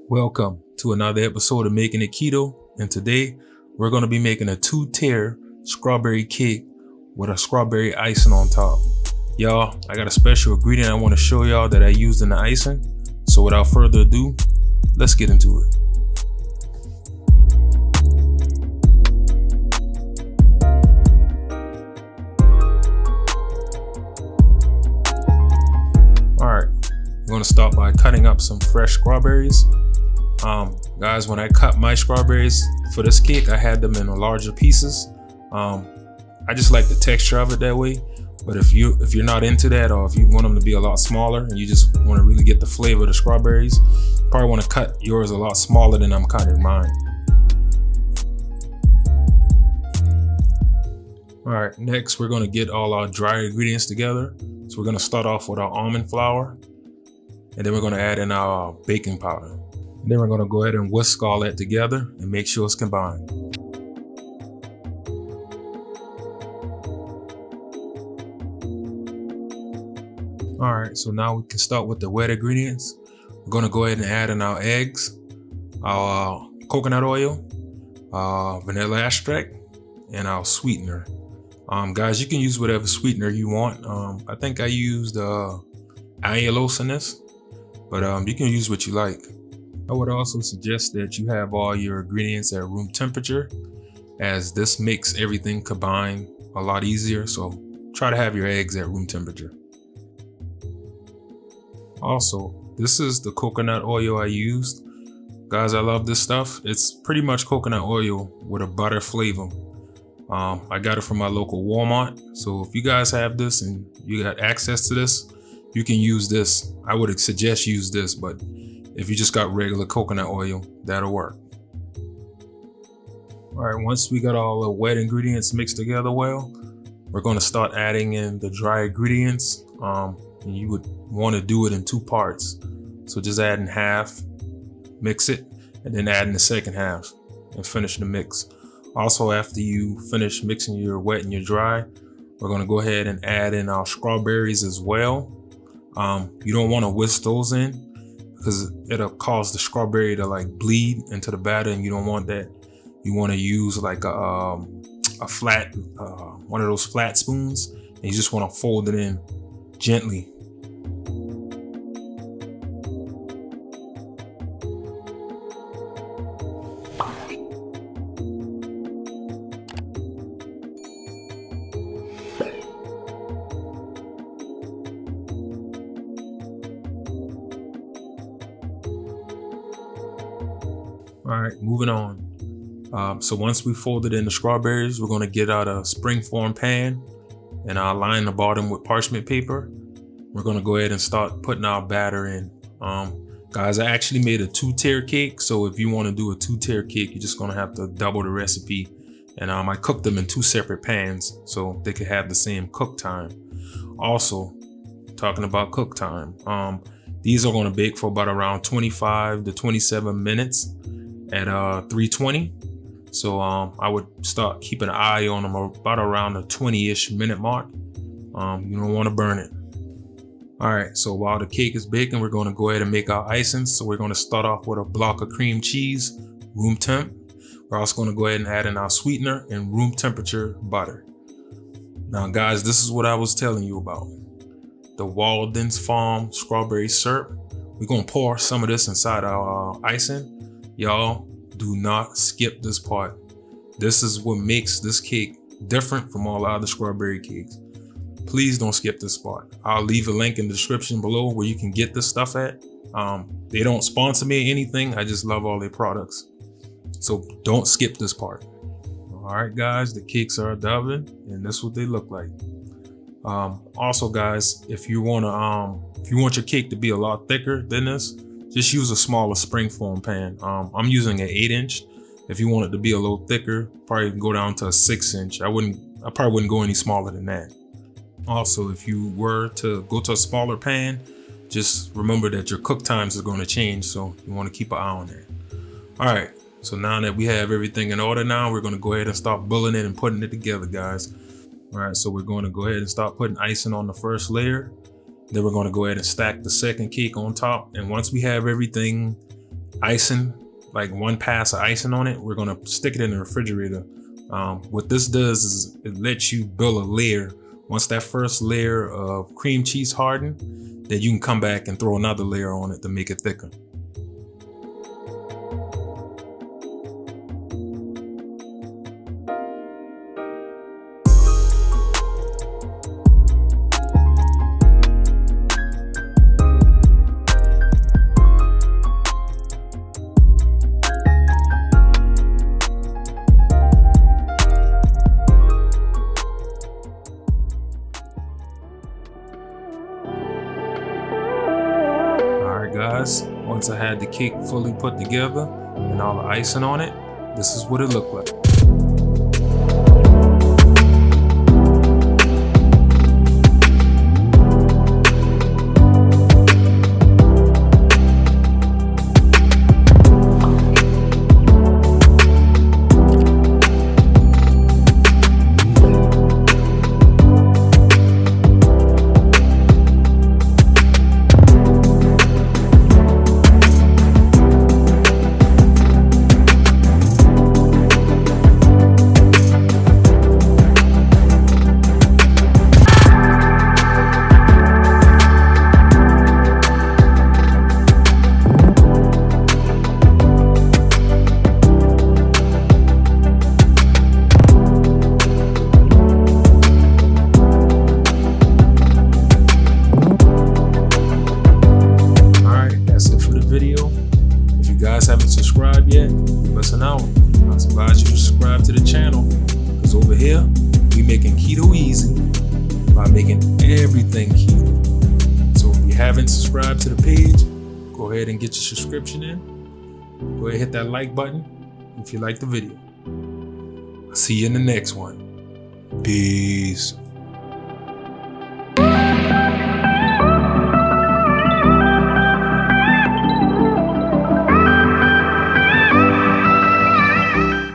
Welcome to another episode of Making It Keto, and today we're going to be making a 2-tier strawberry cake with a strawberry icing on top. Y'all, I got a special ingredient I want to show y'all that I used in the icing, so without further ado, let's get into it. Alright, I'm going to start by cutting up some fresh strawberries. Guys, when I cut my strawberries for this cake, I had them in larger pieces. I just like the texture of it that way. But if you're not into that, or if you want them to be a lot smaller and you just want to really get the flavor of the strawberries, you probably want to cut yours a lot smaller than I'm cutting mine. Alright, next we're going to get all our dry ingredients together. So we're going to start off with our almond flour, and then we're going to add in our baking powder. And then we're going to go ahead and whisk all that together and make sure it's combined. Alright, so now we can start with the wet ingredients. We're going to go ahead and add in our eggs, our coconut oil, vanilla extract, and our sweetener. Guys, you can use whatever sweetener you want. I think I used allulose in this, but you can use what you like. I would also suggest that you have all your ingredients at room temperature, as this makes everything combine a lot easier. So try to have your eggs at room temperature. Also, this is the coconut oil I used. Guys, I love this stuff. It's pretty much coconut oil with a butter flavor. I got it from my local Walmart. So if you guys have this and you got access to this, you can use this. I would suggest use this, but if you just got regular coconut oil, that'll work. All right, once we got all the wet ingredients mixed together well, we're going to start adding in the dry ingredients. And you would want to do it in 2 parts. So just add in half, mix it, and then add in the second half and finish the mix. Also, after you finish mixing your wet and your dry, we're going to go ahead and add in our strawberries as well. You don't want to whisk those in, because it'll cause the strawberry to like bleed into the batter, and you don't want that. You want to use like a flat, one of those flat spoons, and you just want to fold it in gently. All right, moving on. So once we folded in the strawberries, we're going to get out a springform pan, and I'll line the bottom with parchment paper. We're going to go ahead and start putting our batter in. Guys, I actually made a 2-tier cake. So if you want to do a 2-tier cake, you're just going to have to double the recipe. And I cooked them in 2 separate pans so they could have the same cook time. Also, talking about cook time, these are going to bake for about around 25 to 27 minutes at 320. So I would start keeping an eye on them about around the 20-ish minute mark. You don't want to burn it. All right, so while the cake is baking, we're going to go ahead and make our icing. So we're going to start off with a block of cream cheese, room temp. We're also going to go ahead and add in our sweetener and room temperature butter. Now guys, this is what I was telling you about. The Walden's Farm strawberry syrup. We're going to pour some of this inside our icing. Y'all, do not skip this part. This is what makes this cake different from all other strawberry cakes. Please don't skip this part. I'll leave a link in the description below where you can get this stuff at. They don't sponsor me or anything. I just love all their products. So don't skip this part. All right, guys, the cakes are done, and this is what they look like. Also, guys, if you want your cake to be a lot thicker than this, just use a smaller springform pan. I'm using an 8-inch. If you want it to be a little thicker, probably go down to a 6-inch. I probably wouldn't go any smaller than that. Also, if you were to go to a smaller pan, just remember that your cook times are going to change, so you want to keep an eye on that. All right, so now that we have everything in order, now we're going to go ahead and start building it and putting it together, guys. All right, so we're going to go ahead and start putting icing on the first layer. Then we're going to go ahead and stack the second cake on top. And once we have everything icing, like 1 pass of icing on it. We're gonna stick it in the refrigerator. What this does is it lets you build a layer. Once that first layer of cream cheese hardened, then you can come back and throw another layer on it to make it thicker. Guys, once I had the cake fully put together and all the icing on it, this is what it looked like. Video. If you guys haven't subscribed yet, listen out. I advise you to subscribe to the channel, because over here we making keto easy by making everything keto. So if you haven't subscribed to the page, go ahead and get your subscription in. Go ahead and hit that like button if you like the video. I'll see you in the next one. Peace.